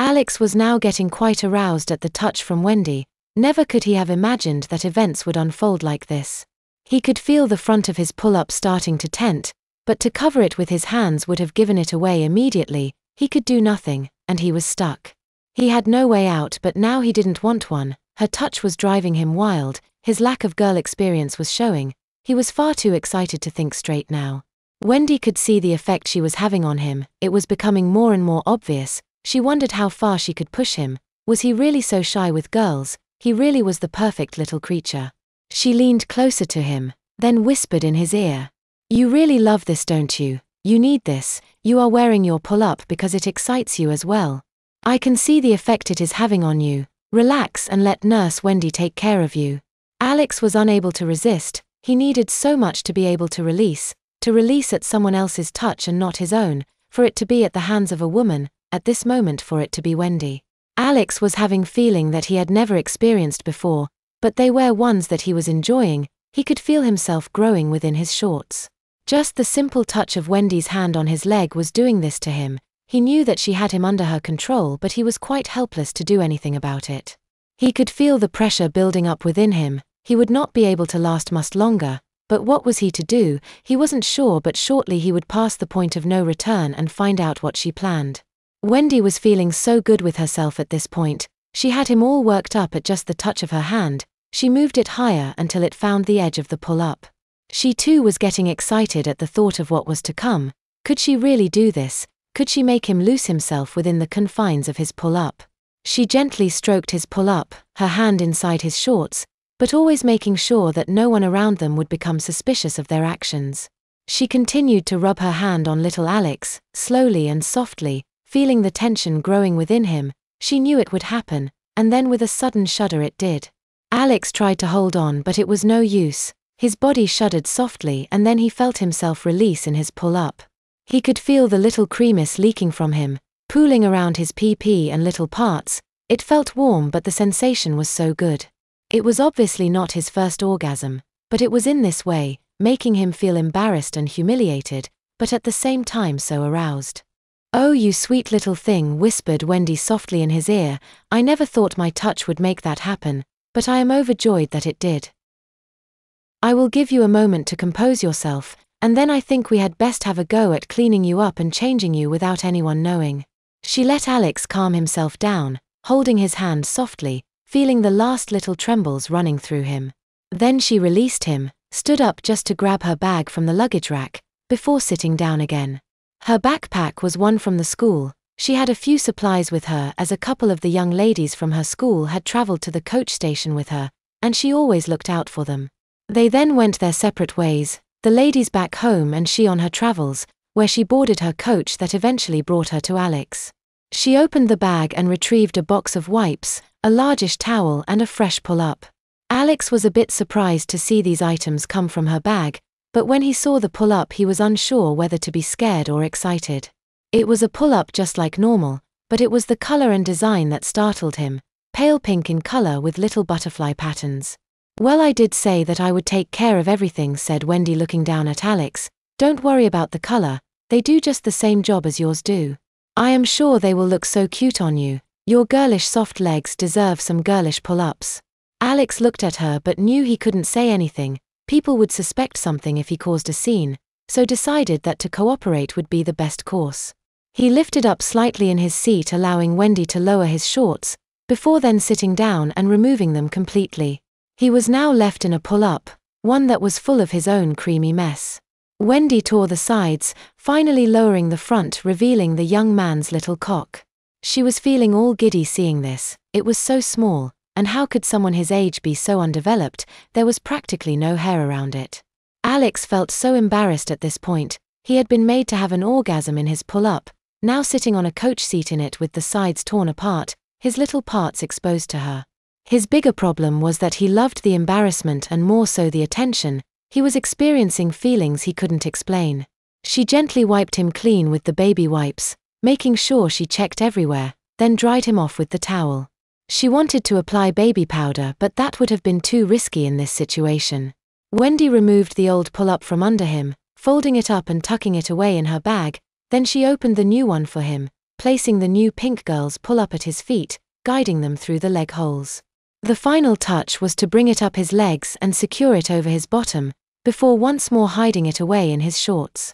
Alex was now getting quite aroused at the touch from Wendy. Never could he have imagined that events would unfold like this. He could feel the front of his pull-up starting to tent, but to cover it with his hands would have given it away immediately. He could do nothing, and he was stuck. He had no way out, but now he didn't want one. Her touch was driving him wild, his lack of girl experience was showing. He was far too excited to think straight now. Wendy could see the effect she was having on him. It was becoming more and more obvious. She wondered how far she could push him. Was he really so shy with girls? He really was the perfect little creature. She leaned closer to him, then whispered in his ear. "You really love this, don't you? You need this. You are wearing your pull-up because it excites you as well. I can see the effect it is having on you. Relax and let Nurse Wendy take care of you." Alex was unable to resist. He needed so much to be able to release at someone else's touch and not his own, for it to be at the hands of a woman, at this moment for it to be Wendy. Alex was having feeling that he had never experienced before, but they were ones that he was enjoying. He could feel himself growing within his shorts. Just the simple touch of Wendy's hand on his leg was doing this to him. He knew that she had him under her control, but he was quite helpless to do anything about it. He could feel the pressure building up within him. He would not be able to last much longer, but what was he to do? He wasn't sure, but shortly he would pass the point of no return and find out what she planned. Wendy was feeling so good with herself at this point. She had him all worked up at just the touch of her hand. She moved it higher until it found the edge of the pull-up. She too was getting excited at the thought of what was to come. Could she really do this? Could she make him loose himself within the confines of his pull-up? She gently stroked his pull-up, her hand inside his shorts, but always making sure that no one around them would become suspicious of their actions. She continued to rub her hand on little Alex, slowly and softly, feeling the tension growing within him. She knew it would happen, and then with a sudden shudder it did. Alex tried to hold on, but it was no use. His body shuddered softly, and then he felt himself release in his pull-up. He could feel the little creaminess leaking from him, pooling around his PP and little parts. It felt warm, but the sensation was so good. It was obviously not his first orgasm, but it was in this way, making him feel embarrassed and humiliated, but at the same time so aroused. "Oh, you sweet little thing," whispered Wendy softly in his ear. "I never thought my touch would make that happen, but I am overjoyed that it did. I will give you a moment to compose yourself, and then I think we had best have a go at cleaning you up and changing you without anyone knowing." She let Alex calm himself down, holding his hand softly, feeling the last little trembles running through him. Then she released him, stood up just to grab her bag from the luggage rack, before sitting down again. Her backpack was one from the school. She had a few supplies with her, as a couple of the young ladies from her school had traveled to the coach station with her, and she always looked out for them. They then went their separate ways, the ladies back home and she on her travels, where she boarded her coach that eventually brought her to Alex. She opened the bag and retrieved a box of wipes, a largish towel and a fresh pull-up. Alex was a bit surprised to see these items come from her bag, but when he saw the pull-up he was unsure whether to be scared or excited. It was a pull-up just like normal, but it was the color and design that startled him, pale pink in color with little butterfly patterns. "Well, I did say that I would take care of everything," said Wendy looking down at Alex. "Don't worry about the color, they do just the same job as yours do. I am sure they will look so cute on you. Your girlish soft legs deserve some girlish pull-ups." Alex looked at her but knew he couldn't say anything. People would suspect something if he caused a scene, so decided that to cooperate would be the best course. He lifted up slightly in his seat, allowing Wendy to lower his shorts, before then sitting down and removing them completely. He was now left in a pull-up, one that was full of his own creamy mess. Wendy tore the sides, finally lowering the front, revealing the young man's little cock. She was feeling all giddy seeing this. It was so small, and how could someone his age be so undeveloped? There was practically no hair around it. Alex felt so embarrassed at this point. He had been made to have an orgasm in his pull-up, now sitting on a coach seat in it with the sides torn apart, his little parts exposed to her. His bigger problem was that he loved the embarrassment and more so the attention. He was experiencing feelings he couldn't explain. She gently wiped him clean with the baby wipes, making sure she checked everywhere, then dried him off with the towel. She wanted to apply baby powder, but that would have been too risky in this situation. Wendy removed the old pull-up from under him, folding it up and tucking it away in her bag, then she opened the new one for him, placing the new Pink Girls pull-up at his feet, guiding them through the leg holes. The final touch was to bring it up his legs and secure it over his bottom, before once more hiding it away in his shorts.